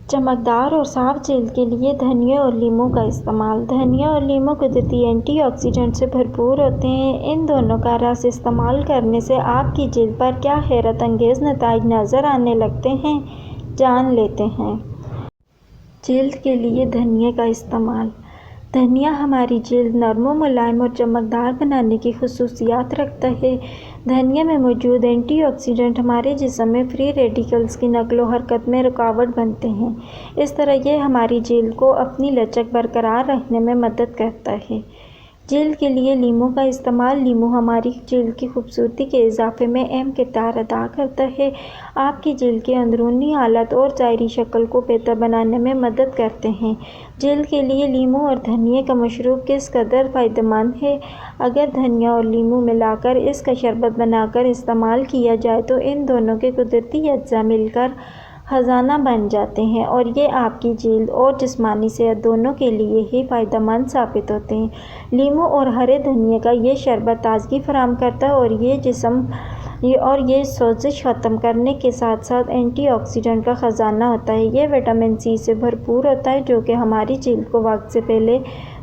چمکدار اور صاف جلد کے لیے دھنیا اور لیموں کا استعمال۔ دھنیا اور لیموں قدرتی اینٹی آکسیڈنٹ سے بھرپور ہوتے ہیں۔ ان دونوں کا رس استعمال کرنے سے آپ کی جلد پر کیا حیرت انگیز نتائج نظر آنے لگتے ہیں، جان لیتے ہیں۔ جلد کے لیے دھنیا کا استعمال۔ دھنیا ہماری جلد نرم و ملائم اور چمکدار بنانے کی خصوصیات رکھتا ہے۔ دھنیا میں موجود اینٹی آکسیڈنٹ ہمارے جسم میں فری ریڈیکلز کی نقل و حرکت میں رکاوٹ بنتے ہیں۔ اس طرح یہ ہماری جلد کو اپنی لچک برقرار رکھنے میں مدد کرتا ہے۔ جلد کے لیے لیموں کا استعمال۔ لیموں ہماری جلد کی خوبصورتی کے اضافے میں اہم کردار ادا کرتا ہے۔ آپ کی جلد کے اندرونی حالت اور ظاہری شکل کو بہتر بنانے میں مدد کرتے ہیں۔ جلد کے لیے لیموں اور دھنیا کا مشروب کس قدر فائدہ مند ہے۔ اگر دھنیا اور لیموں ملا کر اس کا شربت بنا کر استعمال کیا جائے تو ان دونوں کے قدرتی اجزاء مل کر خزانہ بن جاتے ہیں اور یہ آپ کی جلد اور جسمانی صحت دونوں کے لیے ہی فائدہ مند ثابت ہوتے ہیں۔ لیموں اور ہرے دھنیا کا یہ شربت تازگی فراہم کرتا ہے اور یہ سوزش ختم کرنے کے ساتھ ساتھ اینٹی آکسیڈنٹ کا خزانہ ہوتا ہے۔ یہ وٹامن سی سے بھرپور ہوتا ہے جو کہ ہماری جلد کو وقت سے پہلے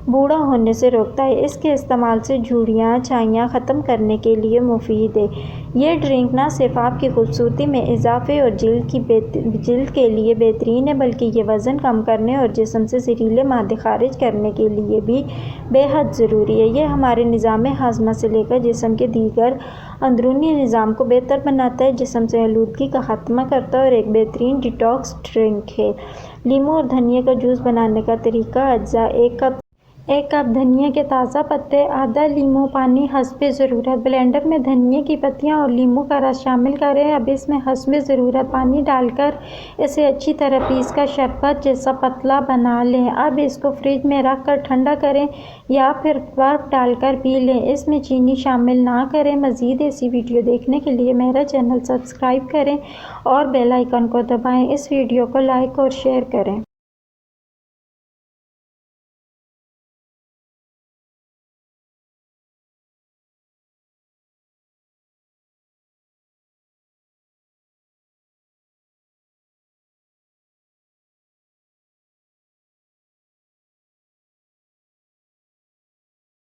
بوڑھا ہونے سے روکتا ہے۔ اس کے استعمال سے جھریاں، چھائیاں ختم کرنے کے لیے مفید ہے۔ یہ ڈرنک نہ صرف آپ کی خوبصورتی میں اضافے اور جلد کے لیے بہترین ہے بلکہ یہ وزن کم کرنے اور جسم سے زہریلے مادے خارج کرنے کے لیے بھی بے حد ضروری ہے۔ یہ ہمارے نظام ہاضمہ سے لے کر جسم کے دیگر اندرونی نظام کو بہتر بناتا ہے، جسم سے آلودگی کا خاتمہ کرتا ہے اور ایک بہترین ڈیٹاکس ڈرنک ہے۔ لیموں اور دھنیا کا جوس بنانے کا طریقہ۔ اجزاء: ایک کپ دھنیا کے تازہ پتے، آدھا لیموں، پانی حسب ضرورت۔ بلینڈر میں دھنیا کی پتیاں اور لیموں کا رس شامل کریں۔ اب اس میں حسب ضرورت پانی ڈال کر اسے اچھی طرح پیس کر شربت جیسا پتلا بنا لیں۔ اب اس کو فریج میں رکھ کر ٹھنڈا کریں یا پھر برف ڈال کر پی لیں۔ اس میں چینی شامل نہ کریں۔ مزید ایسی ویڈیو دیکھنے کے لیے میرا چینل سبسکرائب کریں اور بیل آئیکن کو دبائیں۔ اس ویڈیو کو لائک اور شیئر کریں۔